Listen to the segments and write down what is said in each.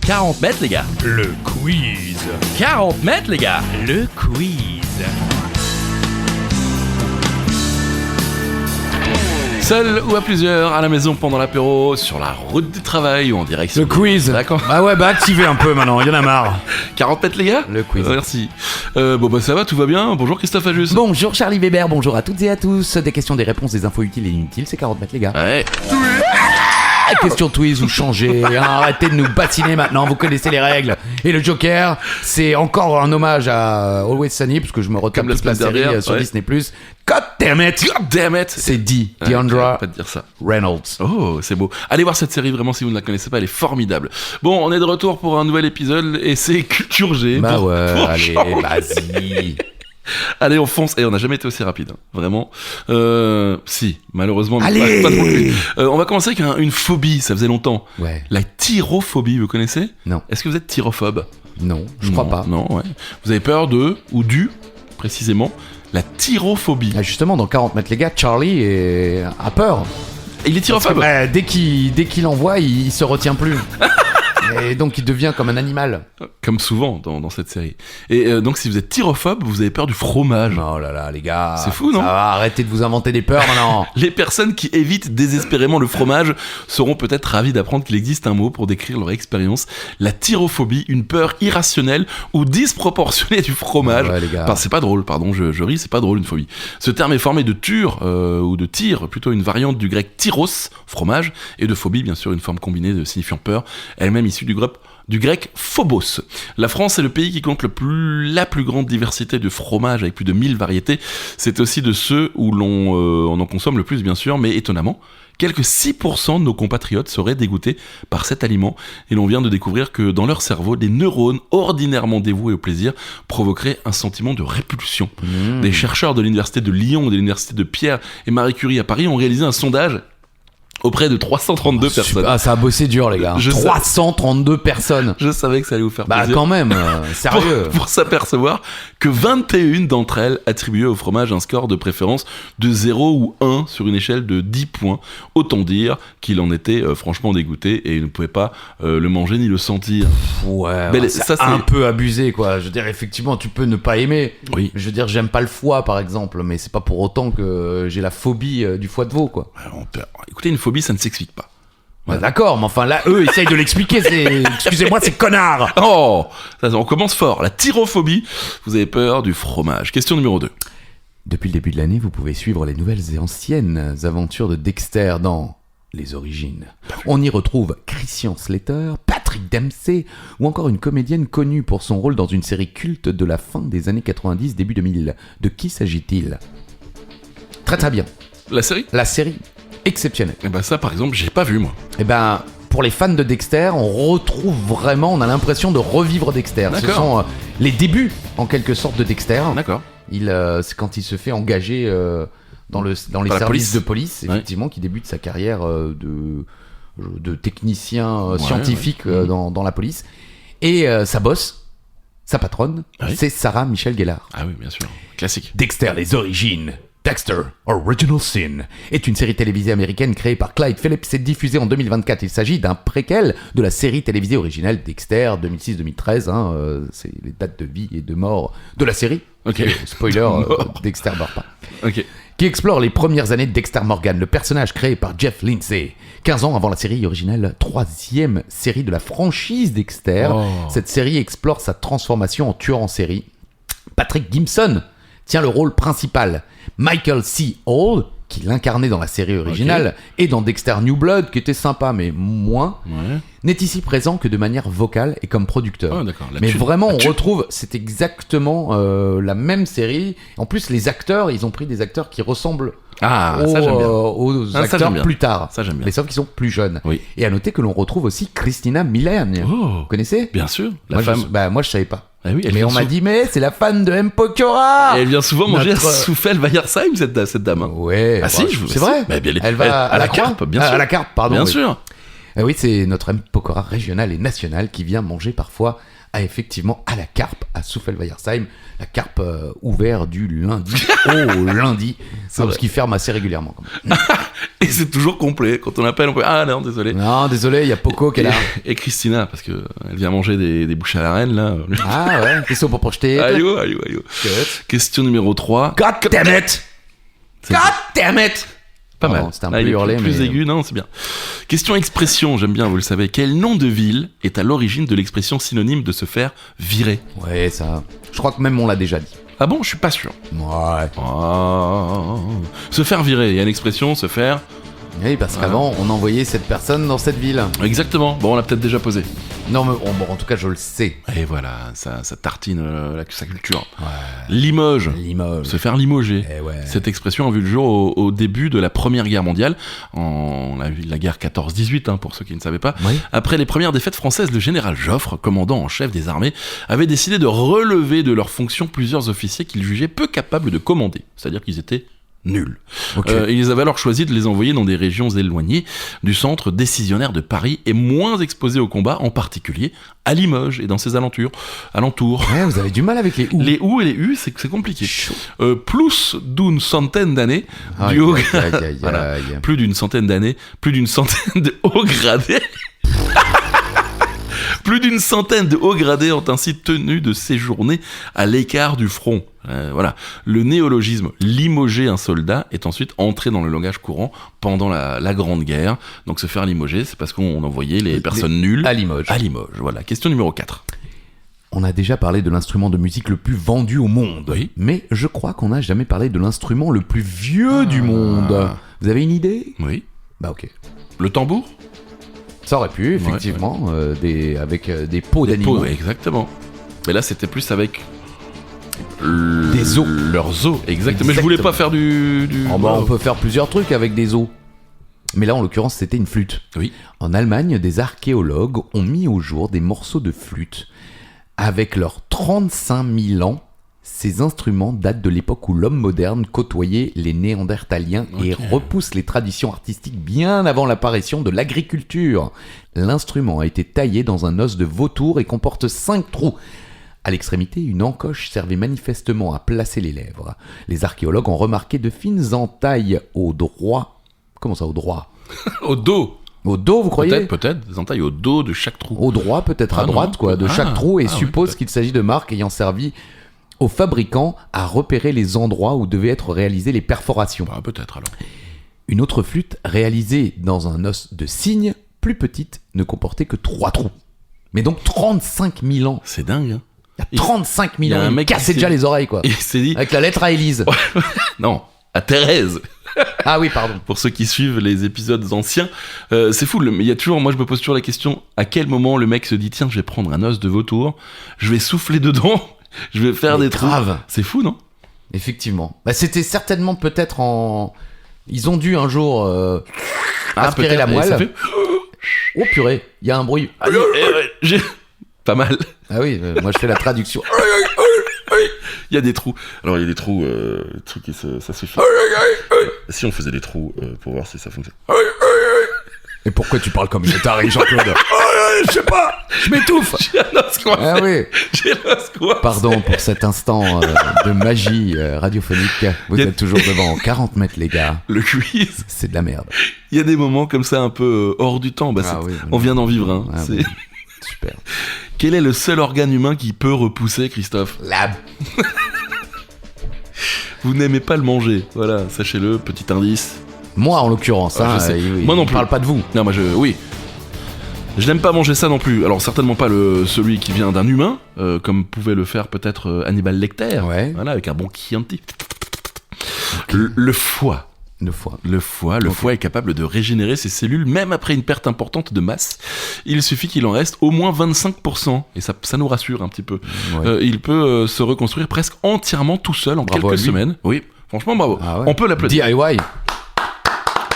40 mètres, les gars. Le quiz. 40 mètres, les gars. Le quiz. Seul ou à plusieurs, à la maison pendant l'apéro, sur la route du travail ou en direction. Le quiz. D'accord. Bah ouais, activez un peu maintenant, il y en a marre. 40 mètres, les gars. Le quiz. Merci. Ça va, tout va bien. Bonjour Christophe Ajus. Bonjour Charlie Weber, bonjour à toutes et à tous. Des questions, des réponses, des infos utiles et inutiles, c'est 40 mètres les gars. Ouais. Question Twiz ou changer, arrêtez de nous bassiner maintenant, vous connaissez les règles. Et le Joker, c'est encore un hommage à Always Sunny, parce que je me retape Comme la toute la semaine série dernière, sur ouais. Disney+. God damn it. God damn it. C'est Ouais, Deandra pas te dire ça. Reynolds. Oh, c'est beau. Allez voir cette série, vraiment, si vous ne la connaissez pas, elle est formidable. Bon, on est de retour pour un nouvel épisode, et c'est Culture G. Bah pour allez, changer. vas-y. Allez, on fonce. Et on n'a jamais été aussi rapide, hein. Vraiment. Si, malheureusement. mais Allez. pas trop plus. On va commencer avec une phobie, ça faisait longtemps. Ouais, La tyrophobie, vous connaissez ? non, Est-ce que vous êtes tyrophobe ? non, je crois Non, pas. Non, ouais. Vous avez peur de, ou du, précisément, la tyrophobie. Ah, justement, dans 40 mètres les gars, Charlie a peur. Il est tyrophobe. Dès qu'il en voit, il se retient plus. Et donc il devient comme un animal. Comme souvent dans cette série. Et donc, si vous êtes tyrophobe, vous avez peur du fromage. Oh là là, les gars. C'est fou, non ? Ça va, arrêtez de vous inventer des peurs maintenant. Les personnes qui évitent désespérément le fromage seront peut-être ravies d'apprendre qu'il existe un mot pour décrire leur expérience. La tyrophobie, une peur irrationnelle ou disproportionnée du fromage. Ouais, les gars. Enfin, c'est pas drôle, pardon, je ris, c'est pas drôle une phobie. Ce terme est formé de tur ou de tyre, plutôt une variante du grec tyros, fromage, et de phobie, bien sûr, une forme combinée de signifiant peur, elle-même issue du grec phobos. La France est le pays qui compte la plus grande diversité de fromages avec plus de 1000 variétés. C'est aussi de ceux où on en consomme le plus, bien sûr, mais étonnamment, quelques 6% de nos compatriotes seraient dégoûtés par cet aliment, et l'on vient de découvrir que dans leur cerveau, des neurones ordinairement dévoués au plaisir provoqueraient un sentiment de répulsion. Des chercheurs de l'université de Lyon et de l'université de Pierre et Marie Curie à Paris ont réalisé un sondage auprès de 332 personnes. Ah, ça a bossé dur, les gars. Je 332 personnes. Je savais que ça allait vous faire Bah, plaisir. quand même, sérieux. Pour s'apercevoir que 21 d'entre elles attribuaient au fromage un score de préférence de 0 ou 1 sur une échelle de 10 points. Autant dire qu'il en était franchement dégoûté et il ne pouvait pas le manger ni le sentir. Ouais, Mais c'est ça, c'est- un peu abusé, quoi. Je veux dire, effectivement, tu peux ne pas aimer. Oui. Je veux dire, j'aime pas le foie, par exemple, mais c'est pas pour autant que j'ai la phobie du foie de veau, quoi. Écoutez, une phobie, ça ne s'explique pas. Bah, d'accord, mais enfin, là, eux essayent de l'expliquer. Excusez-moi, c'est connard. Oh, on commence fort. La tyrophobie, vous avez peur du fromage. Question numéro 2. Depuis le début de l'année, vous pouvez suivre les nouvelles et anciennes aventures de Dexter dans Les Origines. On y retrouve Christian Slater, Patrick Dempsey ou encore une comédienne connue pour son rôle dans une série culte de la fin des années 90, début 2000. De qui s'agit-il ? Très très bien. La série ? La série exceptionnelle. Eh ben ça, par exemple, j'ai pas vu, moi. Eh ben, pour les fans de Dexter, on retrouve vraiment, on a l'impression de revivre Dexter. Ce D'accord. sont les débuts, en quelque sorte, de Dexter. D'accord. C'est quand il se fait engager dans les la services police. de police, Ouais. effectivement, qui débute sa carrière de technicien Ouais, scientifique ouais. dans la police. Et sa boss, sa patronne, Oui. c'est Sarah Michelle Gellar. Ah oui, bien sûr. Classique. Dexter, les origines. Dexter, Original Sin, est une série télévisée américaine créée par Clyde Phillips et diffusée en 2024. Il s'agit d'un préquel de la série télévisée originale Dexter 2006-2013. C'est les dates de vie et de mort de la série. Ok. Spoiler, Mort. Dexter meurt pas. Ok. Qui explore les premières années de Dexter Morgan, le personnage créé par Jeff Lindsay. 15 ans avant la série originale, 3e série de la franchise Dexter. Oh. Cette série explore sa transformation en tueur en série. Patrick Gimson tient le rôle principal. Michael C. Hall, qui l'incarnait dans la série originale, et dans Dexter New Blood, qui était sympa, mais moins, Ouais. n'est ici présent que de manière vocale et comme producteur. Ah, d'accord. La Mais thune. vraiment, La on thune. retrouve, c'est exactement la même série. En plus, les acteurs, ils ont pris des acteurs qui ressemblent Ah, ça j'aime bien. aux Ah, ça, acteurs j'aime bien. plus tard. Ça j'aime bien. Mais sauf qu'ils sont plus jeunes. Oui. Et à noter que l'on retrouve aussi Christina Milian. Oh, Vous connaissez bien sûr. La moi, femme. moi, je savais pas. Ah oui, elle Mais vient on m'a sou- dit, mais c'est la fan de M. Pokora. Et elle vient souvent manger Notre- à Souffel Weiersheim, cette dame. Hein. Ouais. Ah si, bah, je vous c'est vrai. Mais bien, Elle va à la carpe, bien sûr. À la carpe, pardon. Bien oui. sûr. Oui, c'est notre M. Pokora régional et national qui vient manger parfois à effectivement à la carpe à Souffelweyersheim, la carpe ouverte du lundi au lundi, parce qu'il ferme assez régulièrement. Quand même. Et c'est toujours complet. Quand on appelle, on peut... Ah non, désolé. Non, désolé, il y a Poco qui est là. Et Christina, parce que elle vient manger des bouches à la reine, là. Ah ouais, qu'est-ce pour projeter? Allez. Question numéro 3. God damn it! God damn it! Pas mal. C'était un Là, peu il est hurlé, plus mais... aigu, non, c'est bien. Question expression, j'aime bien, vous le savez. Quel nom de ville est à l'origine de l'expression synonyme de se faire virer? Ouais, ça... Je crois que même on l'a déjà dit. Ah bon, je suis pas sûr. Ouais. Se faire virer, il y a une expression, se faire... Oui, parce qu'avant, on envoyait cette personne dans cette ville. Exactement, bon, on l'a peut-être déjà posé. Non, mais bon, en tout cas, je le sais. Et voilà, ça tartine sa culture. Ouais. Limoges. Limoges. Se faire limoger. Eh ouais. Cette expression a vu le jour au début de la Première Guerre mondiale, la guerre 14-18, pour ceux qui ne savaient pas. Oui. Après les premières défaites françaises, le général Joffre, commandant en chef des armées, avait décidé de relever de leurs fonctions plusieurs officiers qu'il jugeait peu capables de commander. C'est-à-dire qu'ils étaient nuls. Okay. Ils avaient alors choisi de les envoyer dans des régions éloignées du centre décisionnaire de Paris et moins exposées au combat, en particulier à Limoges et dans ses alentours. Ouais, vous avez du mal avec les ou. Les ou et les u, c'est compliqué. Plus d'une centaine d'années Aïe, du haut aïe, aïe, aïe, voilà. aïe. Plus d'une centaine d'années, plus d'une centaine de hauts gradés. Plus d'une centaine de hauts gradés ont ainsi tenu de séjourner à l'écart du front. Voilà. Le néologisme « limoger un soldat » est ensuite entré dans le langage courant pendant la Grande Guerre. Donc se faire limoger, c'est parce qu'on envoyait les personnes nulles à Limoges. À Limoges, voilà. Question numéro 4. On a déjà parlé de l'instrument de musique le plus vendu au monde. Oui. Mais je crois qu'on n'a jamais parlé de l'instrument le plus vieux du monde. Vous avez une idée? Oui. Bah ok. Le tambour? Ça aurait pu, effectivement, avec des peaux d'animaux. Exactement. Mais là, c'était plus avec... des os. Leurs os, exactement. Mais je voulais pas faire du... On peut faire plusieurs trucs avec des os. Mais là, en l'occurrence, c'était une flûte. Oui. En Allemagne, des archéologues ont mis au jour des morceaux de flûte. Avec leurs 35 000 ans, ces instruments datent de l'époque où l'homme moderne côtoyait les Néandertaliens et repousse les traditions artistiques bien avant l'apparition de l'agriculture. L'instrument a été taillé dans un os de vautour et comporte 5 trous. À l'extrémité, une encoche servait manifestement à placer les lèvres. Les archéologues ont remarqué de fines entailles au droit. Comment ça, au droit? Au dos. Au dos, vous croyez? Peut-être, des entailles au dos de chaque trou. Au droit, peut-être à droite, de chaque trou, et suppose qu'il s'agit de marques ayant servi aux fabricants à repérer les endroits où devaient être réalisées les perforations. Peut-être alors. Une autre flûte, réalisée dans un os de cygne, plus petite, ne comportait que 3 trous. Mais donc 35 000 ans. C'est dingue, hein. Il y a 35 000 ans, un mec cassait déjà les oreilles, quoi. Il s'est dit... Avec la lettre à Élise. Non, à Thérèse. Ah oui, pardon. Pour ceux qui suivent les épisodes anciens, c'est fou. Mais il y a toujours, moi je me pose toujours la question, à quel moment le mec se dit, tiens, je vais prendre un os de vautour, je vais souffler dedans, je vais faire des trous. Grave. C'est fou, non? Effectivement. Bah, c'était certainement peut-être en... Ils ont dû un jour aspirer la moelle. Fait... Oh purée, il y a un bruit. J'ai... Pas mal. Ah oui, moi je fais la traduction. Il y a des trous. Alors il y a des trous, ça suffit. Si on faisait des trous pour voir si ça fonctionne. Et pourquoi tu parles comme une tarée, Jean-Claude? Je sais pas, je m'étouffe. J'ai un os coincé. Ah oui. J'ai un os coincé. Pardon pour cet instant de magie radiophonique. Vous êtes toujours devant 40 mètres, les gars. Le quiz. C'est de la merde. Il y a des moments comme ça un peu hors du temps. On vient d'en vivre. Hein. Ah, oui. Super. Quel est le seul organe humain qui peut repousser, Christophe? La... Vous n'aimez pas le manger. Voilà, sachez-le, petit indice. Moi, en l'occurrence. Moi non plus. Je parle pas de vous. Non, oui. Je n'aime pas manger ça non plus. Alors certainement pas celui qui vient d'un humain, comme pouvait le faire peut-être Hannibal Lecter. Ouais. Voilà, avec un bon Chianti. Le foie. Le foie est capable de régénérer ses cellules même après une perte importante de masse. Il suffit qu'il en reste au moins 25%. Et ça nous rassure un petit peu. Ouais. Il peut se reconstruire presque entièrement tout seul en quelques semaines. Oui, franchement bravo. Ah ouais. On peut l'applaudir. DIY.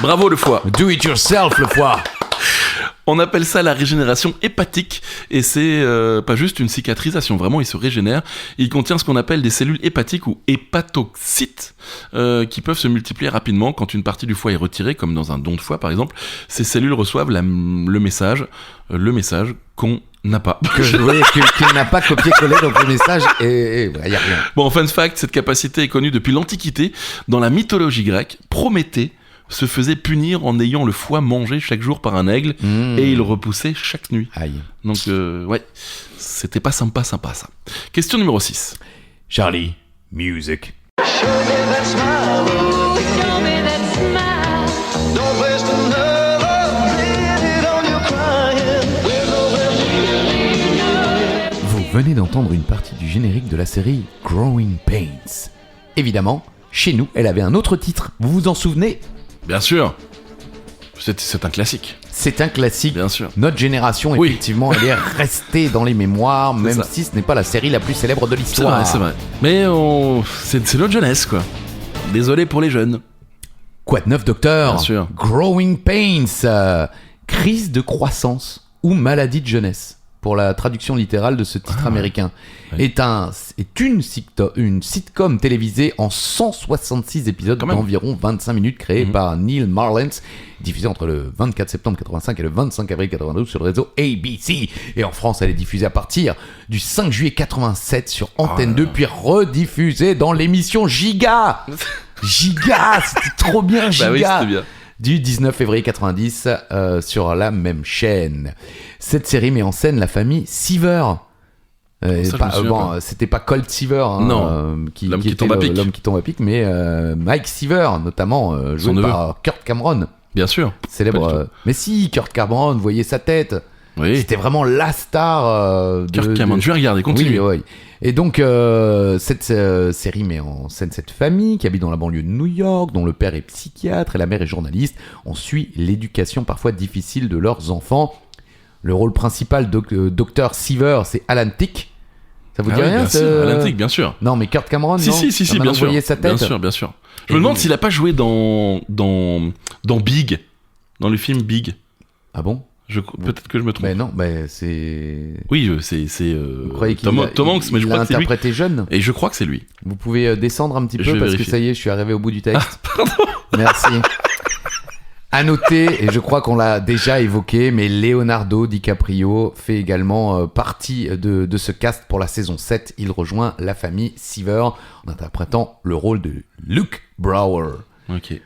Bravo le foie. Do it yourself le foie. On appelle ça la régénération hépatique et c'est pas juste une cicatrisation, vraiment il se régénère. Il contient ce qu'on appelle des cellules hépatiques ou hépatocytes qui peuvent se multiplier rapidement quand une partie du foie est retirée, comme dans un don de foie par exemple. Ces cellules reçoivent le message qu'on N'a pas. Qu'il n'a pas copié-collé dans le message et il n'y a rien. Bon, fun fact, cette capacité est connue depuis l'Antiquité. Dans la mythologie grecque, Prométhée se faisait punir en ayant le foie mangé chaque jour par un aigle et il repoussait chaque nuit. Aïe. Donc, ouais, c'était pas sympa ça. Question numéro 6. Charlie, music. Show me that smile. Show me that smile. Don't waste another minute on your crying. We're going. Vous venez d'entendre une partie du générique de la série Growing Pains. Évidemment, chez nous, elle avait un autre titre. Vous vous en souvenez ? Bien sûr. C'est un classique. C'est un classique. Bien sûr. Notre génération, Oui. effectivement, elle est restée dans les mémoires, même ça. si ce n'est pas la série la plus célèbre de C'est l'histoire. vrai, c'est vrai. Mais c'est notre jeunesse, quoi. Désolé pour les jeunes. Quoi de neuf, docteur ? Bien sûr. Growing Pains, crise de croissance ou maladie de jeunesse, pour la traduction littérale de ce titre américain, Ouais. est une sitcom télévisée en 166 épisodes Quand même. d'environ 25 minutes, créée par Neil Marlens, diffusée entre le 24 septembre 85 et le 25 avril 92 sur le réseau ABC. Et en France, elle est diffusée à partir du 5 juillet 87 sur Antenne 2, puis rediffusée dans l'émission Giga. Giga, c'était trop bien, Giga. Bah oui, c'était bien. Du 19 février 90 sur la même chaîne. Cette série met en scène la famille Seaver. Ça, je me souviens pas. C'était pas Colt Seaver, hein, Non, qui l'homme qui était tombe à pic. l'homme qui tombe à pic, mais Mike Seaver, notamment Son joué neveu. par Kurt Cameron, Bien sûr. célèbre. Pas du tout. Mais si, Kurt Cameron, vous voyez sa tête. Oui. C'était vraiment la star. Kurt Cameron, je vais regarder, continue. Oui. Et donc, cette série met en scène cette famille qui habite dans la banlieue de New York, dont le père est psychiatre et la mère est journaliste. On suit l'éducation parfois difficile de leurs enfants. Le rôle principal de Dr. Seaver, c'est Alan Thicke. Ça vous dit Ah oui, rien bien sûr, Alan Thicke, bien sûr. Non, mais Kurt Cameron, Si, non si, Ah, bien maintenant, sûr. Vous voyez sa tête. Bien sûr. Je Et me demande vous- s'il a pas joué dans Big, dans le film Big. Ah bon? Peut-être que je me trompe. Ben non, c'est... Oui, c'est Vous croyez qu'il Tom Hanks, mais je il crois l'a que c'est lui. interprété jeune? Et je crois que c'est lui. Vous pouvez descendre un petit Je peu vais parce vérifier. que ça y est, je suis arrivé au bout du texte. Merci. À noter, et je crois qu'on l'a déjà évoqué, mais Leonardo DiCaprio fait également partie de ce cast pour la saison 7. Il rejoint la famille Seaver en interprétant le rôle de Luke Brower. Ok.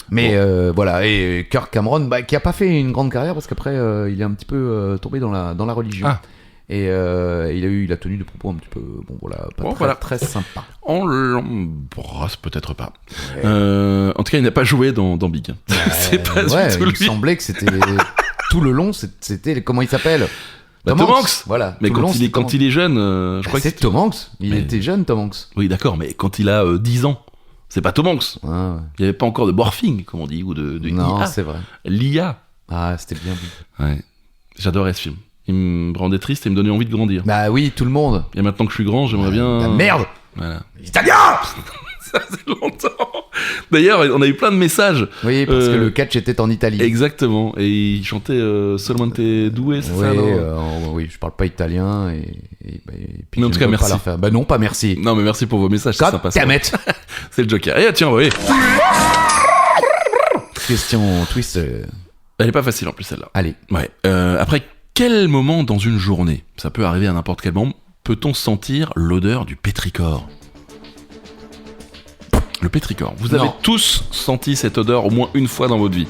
Mais voilà, et Kirk Cameron, qui a pas fait une grande carrière parce qu'après il est un petit peu tombé dans la religion. Ah. Et il a tenu des propos un petit peu, très sympa. On l'embrasse peut-être pas. En tout cas, il n'a pas joué dans Big. C'est pas Ouais, du tout il me lui. semblait que c'était tout le long, c'était comment il s'appelle? Bah, Tom Hanks. Voilà. Mais tout le long, quand c'était il est jeune, je crois que c'est Tom Hanks. Il Mais- était jeune, Tom Hanks. Oui, d'accord, mais quand il a 10 ans, c'est pas Tom Hanks. Ouais, ouais. Il n'y avait pas encore de morphing, comme on dit, ou de Non, IA. c'est vrai. L'IA. Ah, c'était bien vu. Ouais. J'adorais ce film. Il me rendait triste et me donnait envie de grandir. Bah oui, tout le monde. Et maintenant que je suis grand, j'aimerais bien. La merde. Voilà. Italien. Ça faisait longtemps. D'ailleurs, on a eu plein de messages. Oui, parce que le catch était en Italie. Exactement. Et il chantait Solamente Doué, c'est Oui, ça, non oui, je parle pas italien et puis Mais en je tout ne cas, veux pas merci. leur faire. Bah non, pas merci. Non, mais merci pour vos messages, c'est God sympa. ça. damn it. C'est le Joker. Et tiens, oui. Question twist. Elle est pas facile en plus, celle-là. Allez. Ouais. Après quel moment dans une journée, ça peut arriver à n'importe quel moment, peut-on sentir l'odeur du pétrichor? Le pétrichor. Vous avez Non. tous senti cette odeur au moins une fois dans votre vie.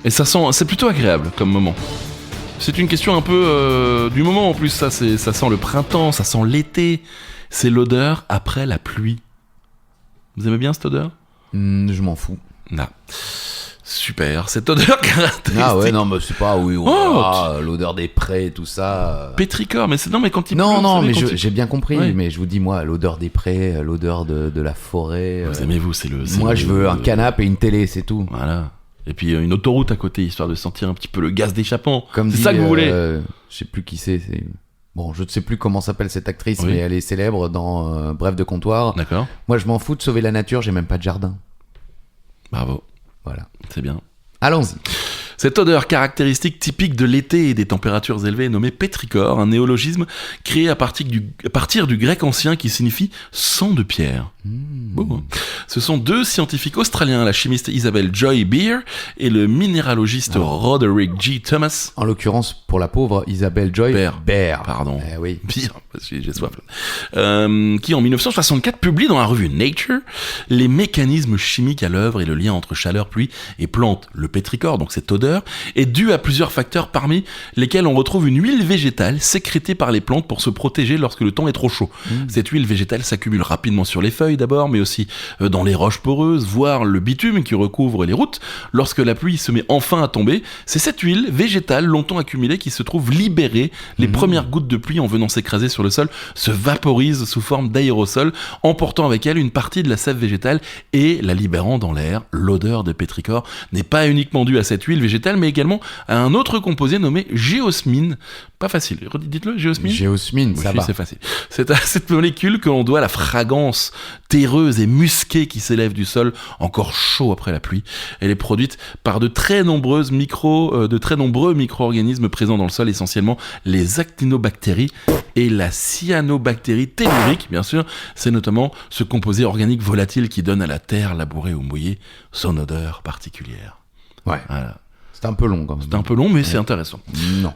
Et ça sent, c'est plutôt agréable comme moment. C'est une question un peu du moment en plus. Ça sent le printemps, ça sent l'été. C'est l'odeur après la pluie. Vous aimez bien cette odeur? Je m'en fous. Non. Super. Cette odeur caractéristique. Ah ouais, non, mais c'est pas, oui, Oh, l'odeur des prés, tout ça. Pétrichor, mais c'est non, mais quand il pleut, Non, vous non, savez, mais quand il- j'ai bien compris. Ouais. Mais je vous dis, moi, l'odeur des prés, l'odeur de la forêt. Vous aimez vous, c'est le. c'est Moi, le- je veux un canapé et une télé, c'est tout. Voilà. Et puis une autoroute à côté, histoire de sentir un petit peu le gaz d'échappement. Comme C'est dit, ça que vous voulez. Je sais plus qui c'est. Bon, je ne sais plus comment s'appelle cette actrice, Oui. mais elle est célèbre dans Bref de comptoir. D'accord. Moi, je m'en fous de sauver la nature, j'ai même pas de jardin. Bravo. Voilà. C'est bien. Allons-y. Cette odeur caractéristique typique de l'été et des températures élevées est nommée pétrichor, un néologisme créé à partir du grec ancien qui signifie sang de pierre. Beau, hein. Ce sont deux scientifiques australiens, la chimiste Isabelle Joy Beer et le minéralogiste Roderick G. Thomas. En l'occurrence, pour la pauvre Isabelle Joy Beer. Pardon. Eh oui. Pire, parce que j'ai soif. Qui en 1964 publie dans la revue Nature les mécanismes chimiques à l'œuvre et le lien entre chaleur, pluie et plante. Le pétrichor, donc cette odeur, est due à plusieurs facteurs parmi lesquels on retrouve une huile végétale sécrétée par les plantes pour se protéger lorsque le temps est trop chaud. Cette huile végétale s'accumule rapidement sur les feuilles d'abord, mais aussi dans les roches poreuses, voire le bitume qui recouvre les routes. Lorsque la pluie se met enfin à tomber, c'est cette huile végétale longtemps accumulée qui se trouve libérée. Les premières gouttes de pluie en venant s'écraser sur le sol se vaporisent sous forme d'aérosol, emportant avec elle une partie de la sève végétale et la libérant dans l'air. L'odeur de pétrichor n'est pas uniquement due à cette huile végétale, mais également à un autre composé nommé géosmine. Pas facile, dites-le, géosmine. Géosmine, ça Oui, va. c'est facile. C'est à cette molécule que l'on doit la fragrance terreuse et musquée qui s'élève du sol, encore chaud après la pluie. Elle est produite par de très nombreux micro-organismes présents dans le sol, essentiellement les actinobactéries et la cyanobactérie tellurique, bien sûr. C'est notamment ce composé organique volatile qui donne à la terre labourée ou mouillée son odeur particulière. Ouais. Voilà. C'est un peu long quand même. C'est un peu long, mais c'est intéressant. Non.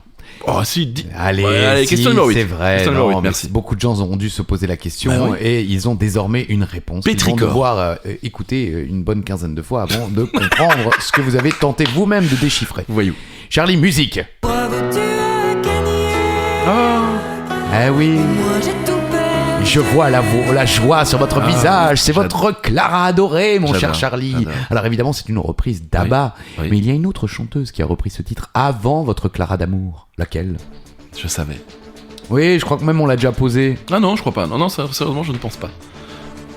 Oh, si, Allez, si, question numéro 8. c'est vrai. Question numéro Non, 8, mais merci. beaucoup de gens ont dû se poser la question Bah oui. et ils ont désormais une réponse. Ils vont Pétrichor. devoir écouter une bonne quinzaine de fois avant de comprendre ce que vous avez tenté vous-même de déchiffrer. Voyou. Charlie, musique. Bravo, tu as gagné. Eh oui. Moi j'ai tout perdu. Je vois la joie sur votre visage. C'est j'adore. votre Clara adorée, mon cher J'adore, Charlie. j'adore. Alors évidemment, c'est une reprise d'ABBA. Oui. Mais il y a une autre chanteuse qui a repris ce titre avant votre Clara d'amour. Laquelle ? Je savais. Oui, je crois que même on l'a déjà posé. Ah non, je crois pas. Non, sérieusement, je ne pense pas.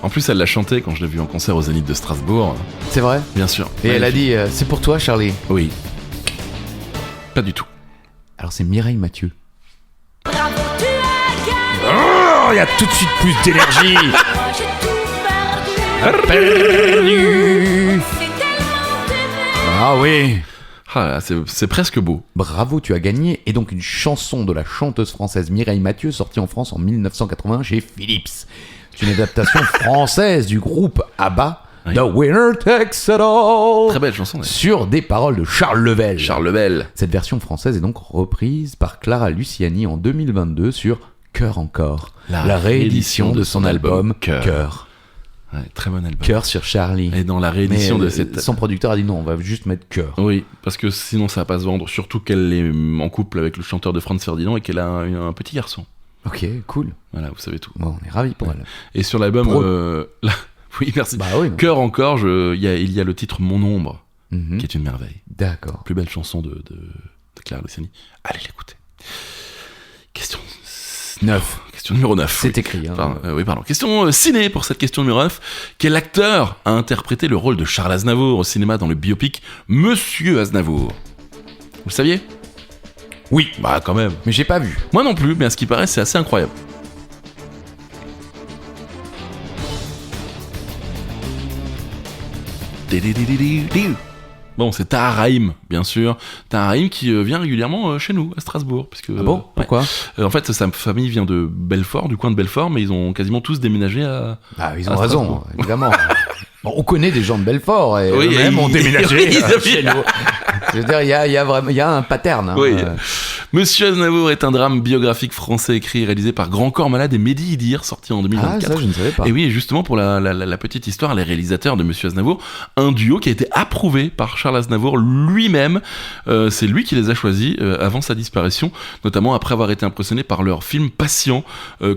En plus, elle l'a chanté quand je l'ai vue en concert au Zénith de Strasbourg. C'est vrai ? Bien sûr. Et elle a Magnifique. dit c'est pour toi, Charlie. Oui. Pas du tout. Alors c'est Mireille Mathieu. Bravo, tu as gagné. Oh, il y a tout de suite plus d'énergie. Moi j'ai tout perdu. C'est tellement t'aimer. Ah oui. Ah là, c'est presque beau. Bravo, tu as gagné. Et donc une chanson de la chanteuse française Mireille Mathieu, sortie en France en 1980 chez Philips. C'est une adaptation française du groupe ABBA, Oui. The Winner Takes It All, Très belle chanson. d'ailleurs. sur des paroles de Charles Level. Charles Lebel. Cette version française est donc reprise par Clara Luciani en 2022 sur Cœur encore, la réédition de son album Cœur. Ouais, très bon album. Cœur sur Charlie. Et dans la Mais réédition de cette. son producteur a dit non, on va juste mettre Cœur. Oui, parce que sinon ça va pas se vendre. Surtout qu'elle est en couple avec le chanteur de Franz Ferdinand et qu'elle a un petit garçon. Ok, cool. Voilà, vous savez tout. Bon, on est ravis pour elle. Et sur l'album. Pro. Oui, merci. Bah oui. non. Cœur encore, il y a le titre Mon ombre, Mhm. qui est une merveille. D'accord. Plus belle chanson de Clara Luciani. Allez l'écouter. Question 9. Question numéro 9. C'est écrit. Hein. Pardon. Question ciné pour cette question numéro 9. Quel acteur a interprété le rôle de Charles Aznavour au cinéma dans le biopic Monsieur Aznavour ? Vous le saviez ? Oui. Bah quand même. Mais j'ai pas vu. Moi non plus, mais à ce qui paraît, c'est assez incroyable. Bon, c'est Tahar Rahim, bien sûr. Tahar Rahim qui vient régulièrement chez nous, à Strasbourg. Puisque, Ah bon ouais. Pourquoi En fait, sa famille vient de Belfort, du coin de Belfort, mais ils ont quasiment tous déménagé à... Ah, ils ont à raison, Strasbourg. évidemment. Bon, on connaît des gens de Belfort et Oui, eux-mêmes ont ils- déménagé oui, ils- chez nous. Je veux dire, il y a vraiment, il y a un pattern. Hein. Oui. Monsieur Aznavour est un drame biographique français écrit et réalisé par Grand Corps Malade et Mehdi Idir, sorti en Ah, 2024. ça, je ne savais pas. Et oui, et justement, pour la petite histoire, les réalisateurs de Monsieur Aznavour, un duo qui a été approuvé par Charles Aznavour lui-même. C'est lui qui les a choisis avant sa disparition, notamment après avoir été impressionné par leur film Patient.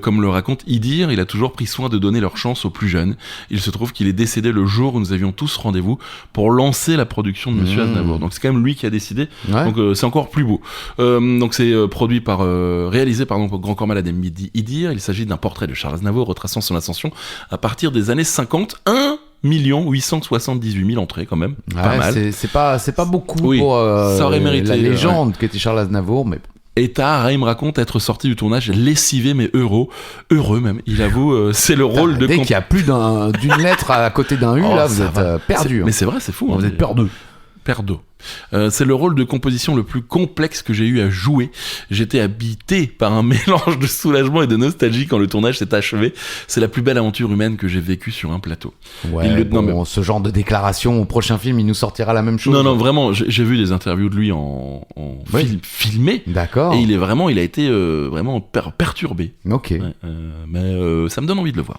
Comme le raconte Idir, il a toujours pris soin de donner leur chance aux plus jeunes. Il se trouve qu'il est décédé le jour où nous avions tous rendez-vous pour lancer la production de Monsieur Aznavour. Donc c'est quand même lui qui a décidé. Ouais. Donc c'est encore plus beau. Donc c'est réalisé par Grand Corps Malade et Mehdi Idir. Il s'agit d'un portrait de Charles Aznavour retraçant son ascension à partir des années 50. 1 878 000 entrées quand même. Pas Ouais, mal. c'est pas beaucoup Oui, pour ça aurait mérité, la légende qu'était Charles Aznavour, mais Et Tahar Rahim raconte être sorti du tournage lessivé mais heureux même. Il avoue, c'est le rôle de... dès qu'il y a plus d'une lettre à côté d'un U, Oh, là, vous ça êtes va. perdu. Mais c'est vrai, c'est fou. Vous hein. êtes peur d'eux. Perdo. C'est le rôle de composition le plus complexe que j'ai eu à jouer. J'étais habité par un mélange de soulagement et de nostalgie quand le tournage s'est achevé. C'est la plus belle aventure humaine que j'ai vécue sur un plateau. Ouais, Il le- bon, non, mais- ce genre de déclaration au prochain film, il nous sortira la même chose. Non, vraiment, j'ai vu des interviews de lui en Oui. filmé. D'accord. Et il a été vraiment perturbé. Ok. Ouais, mais ça me donne envie de le voir.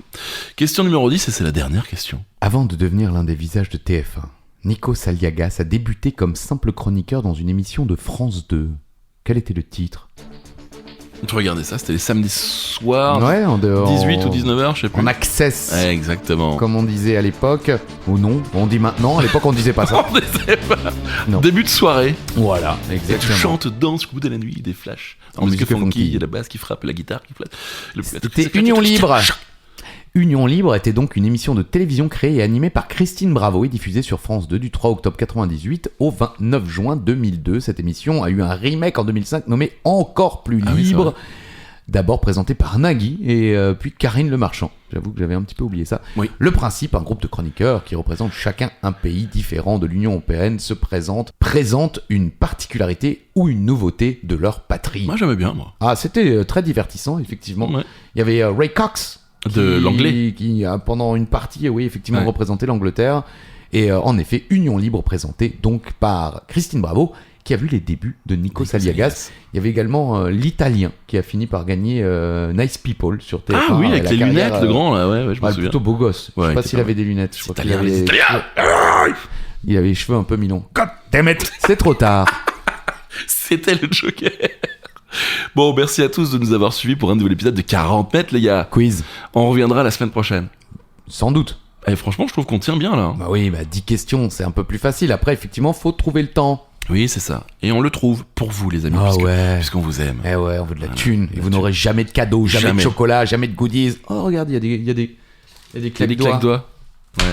Question numéro 10, et c'est la dernière question. Avant de devenir l'un des visages de TF1, Nikos Aliagas a débuté comme simple chroniqueur dans une émission de France 2. Quel était le titre? Tu regardais ça, c'était les samedis soirs, Ouais, en dehors. 18 ou 19h, je sais plus. En access, Ouais, exactement. comme on disait à l'époque. Ou non, on dit maintenant. À l'époque, on disait pas ça. On sait pas. Non. Début de soirée, Voilà, et tu exactement. chantes, danses au bout de la nuit, des flashs. En musique funky. il y a la basse qui frappe, la guitare qui flatte. C'était Union Libre. Union Libre était donc une émission de télévision créée et animée par Christine Bravo et diffusée sur France 2 du 3 octobre 98 au 29 juin 2002. Cette émission a eu un remake en 2005 nommé Encore plus Ah oui, c'est libre. vrai. D'abord présenté par Nagui et puis Karine Le Marchand. J'avoue que j'avais un petit peu oublié ça. Oui. Le principe, un groupe de chroniqueurs qui représentent chacun un pays différent de l'Union européenne se présente une particularité ou une nouveauté de leur patrie. Moi j'aimais bien, moi. Ah, c'était très divertissant, effectivement. Ouais. Il y avait Ray Cox. De l'anglais. Qui a pendant une partie, oui, effectivement, Ouais. représenté l'Angleterre. Et en effet, Union Libre présentée donc par Christine Bravo, qui a vu les débuts de Nikos Nikos Aliagas. Aliagas. Il y avait également l'Italien, qui a fini par gagner Nice People sur TF1. Ah oui, et avec la les carrière, lunettes, le grand, là, ouais, je me ouais, souviens. plutôt beau gosse. Je Ouais, sais pas il s'il était avait des lunettes. Je crois qu'il Italiens, avait les Italiens. il avait les cheveux un peu mi-longs. God damn it! C'est trop tard. C'était le Joker. Bon, merci à tous de nous avoir suivis pour un nouvel épisode de 40 mètres, les gars. Quiz. On reviendra la semaine prochaine. Sans doute. Et franchement, je trouve qu'on tient bien, là. Bah oui, 10 questions, c'est un peu plus facile. Après, effectivement, faut trouver le temps. Oui, c'est ça. Et on le trouve pour vous, les amis, Ah puisque- ouais. puisqu'on vous aime. Eh ouais, on veut de la Voilà, thune. de Et la vous thune. n'aurez jamais de cadeaux, jamais de Jamais. chocolat, jamais de goodies. Oh, regarde, il y a des Il y a claques des doigts. claques doigts. Ouais.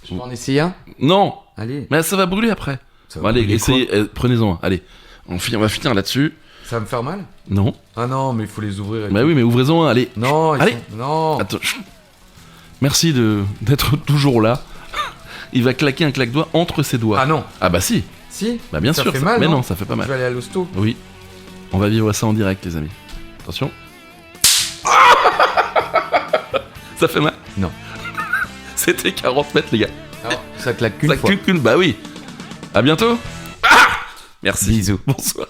Je peux en essayer un? Non, Allez. mais ça va brûler après. Ça Bon, allez, brûler essayez, prenez-en un. Allez, on va finir là-dessus. Ça va me faire mal? Non. Ah non, mais il faut les ouvrir. Bah oui, mais ouvrez-en un, allez. Non, Allez. Non. Attends. Merci d'être toujours là. Il va claquer un claque-doigt entre ses doigts. Ah non. Ah bah si. Si? Bah bien Ça sûr. fait mal, mais non non, ça fait pas Je mal. vais aller à l'hosto. Oui. On va vivre ça en direct, les amis. Attention. Ça fait mal? Non. C'était 40 mètres, les gars. Alors, ça claque qu'une Ça fois. claque qu'une. Bah oui. À bientôt. Ah, merci. Bisous. Bonsoir.